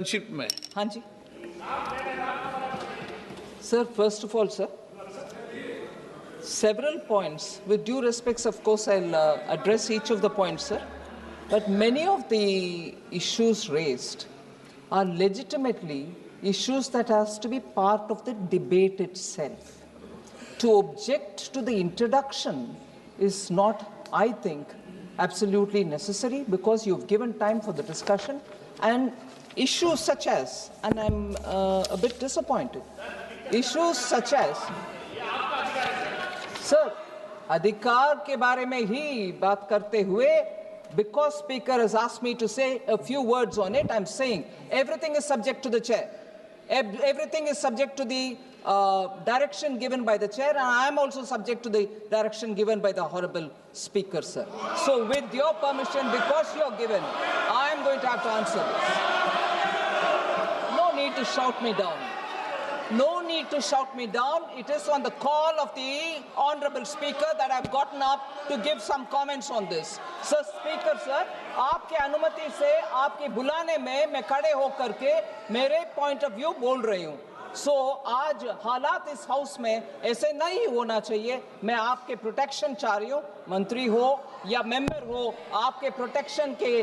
संक्षिप्त में। हाँ जी sir, first of all sir, several points, with due respects of course I'll address each of the points sir, but many of the issues raised are legitimately issues that has to be part of the debate itself. To object to the introduction is not, I think, absolutely necessary, because you've given time for the discussion, and issues such as, and I'm a bit disappointed, issues such as, sir, अधिकार के बारे में ही बात करते हुए, because speaker has asked me to say a few words on it, I'm saying everything is subject to the chair. Everything is subject to the direction given by the chair, and I am also subject to the direction given by the honorable speaker, sir. So with your permission, because you are given, I am going to have to answer this. No need to shout me down. No need to shout me down. It is on the call of the honorable speaker that I've gotten up to give some comments on this. Sir, speaker sir, आपके अनुमति से आपके बुलाने में मैं खड़े होकर के मेरे पॉइंट ऑफ व्यू बोल रही हूँ. सो आज हालात इस हाउस में ऐसे नहीं होना चाहिए. मैं आपके प्रोटेक्शन चाह रही हूँ, मंत्री हो या मेंबर हो, आपके प्रोटेक्शन के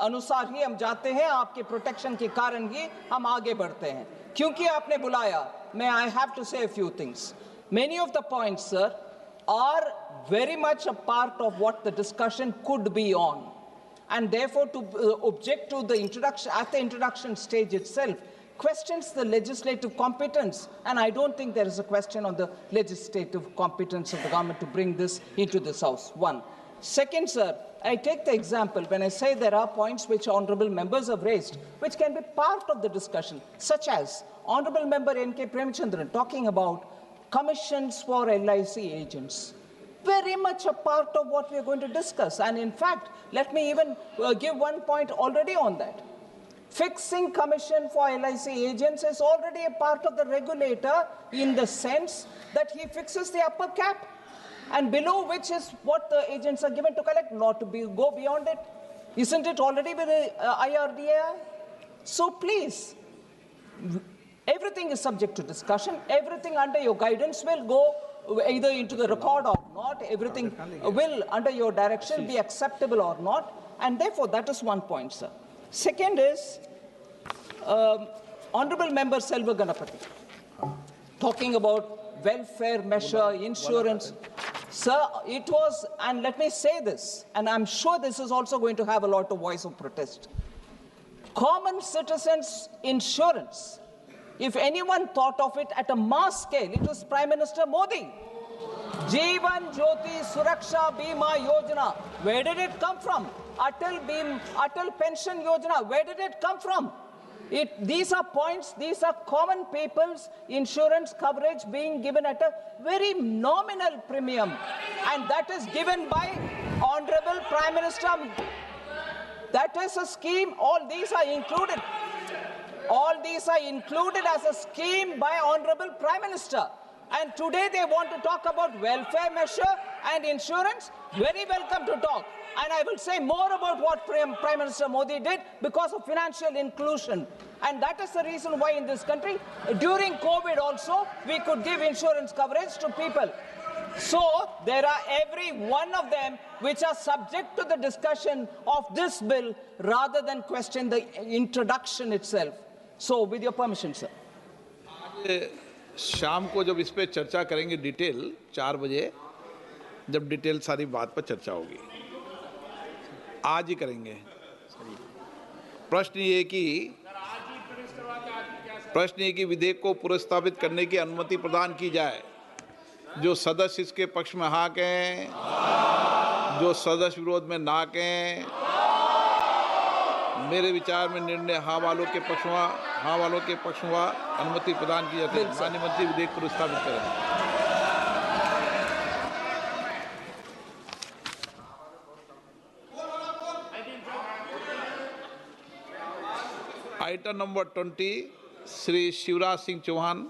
अनुसार ही हम जाते हैं, आपके प्रोटेक्शन के कारण ही हम आगे बढ़ते हैं. क्योंकि आपने बुलाया, मैं I have to say a few things. Many of the points, sir, are very much a part of what the discussion could be on, and therefore to object to the introduction at the introduction stage itself questions the legislative competence, and I don't think there is a question on the legislative competence of the government to bring this into this house. One. Second, sir, I take the example when I say there are points which honorable members have raised which can be part of the discussion, such as honorable member N.K. Premchandran talking about commissions for LIC agents. Very much a part of what we are going to discuss, and in fact, let me even give one point already on that. Fixing commission for LIC agents is already a part of the regulator, in the sense that he fixes the upper cap, and below which is what the agents are given to collect, not to go beyond it. Isn't it already with the IRDAI? So please, everything is subject to discussion. Everything under your guidance will go either into the record or not. Everything will, under your direction, be acceptable or not. And therefore, that is one point, sir. Second is, Honorable Member Selva Ganapathy, talking about welfare measure, insurance. Sir, it was, and let me say this, and I'm sure this is also going to have a lot of voice of protest. Common citizens' insurance, if anyone thought of it at a mass scale, it was Prime Minister Modi. Jeevan Jyoti Suraksha Bima Yojana, where did it come from? Atal Pension Yojana, where did it come from? These are points, these are common people's insurance coverage being given at a very nominal premium, and that is given by Honorable Prime Minister. That is a scheme, all these are included. All these are included as a scheme by Honorable Prime Minister. And today they want to talk about welfare measure and insurance. Very welcome to talk. And I will say more about what Prime Minister Modi did because of financial inclusion. And that is the reason why in this country, during COVID also, we could give insurance coverage to people. So there are every one of them which are subject to the discussion of this bill rather than question the introduction itself. So with your permission, sir. शाम को जब इस पे चर्चा करेंगे detail 4 बजे, जब detail सारी बात पर चर्चा होगी, आज ही करेंगे. प्रश्न ये कि विधेयक को पुनर्स्थापित करने की अनुमति प्रदान की जाए. जो सदस्य इसके पक्ष में हाँ कहें, जो सदस्य विरोध में ना कहें. मेरे विचार में निर्णय हाँ वालों के पक्ष में अनुमति प्रदान की जाती है. माननीय मंत्री विधेयक पुनर्स्थापित करें. Item number 20, Shri Shivraj Singh Chauhan.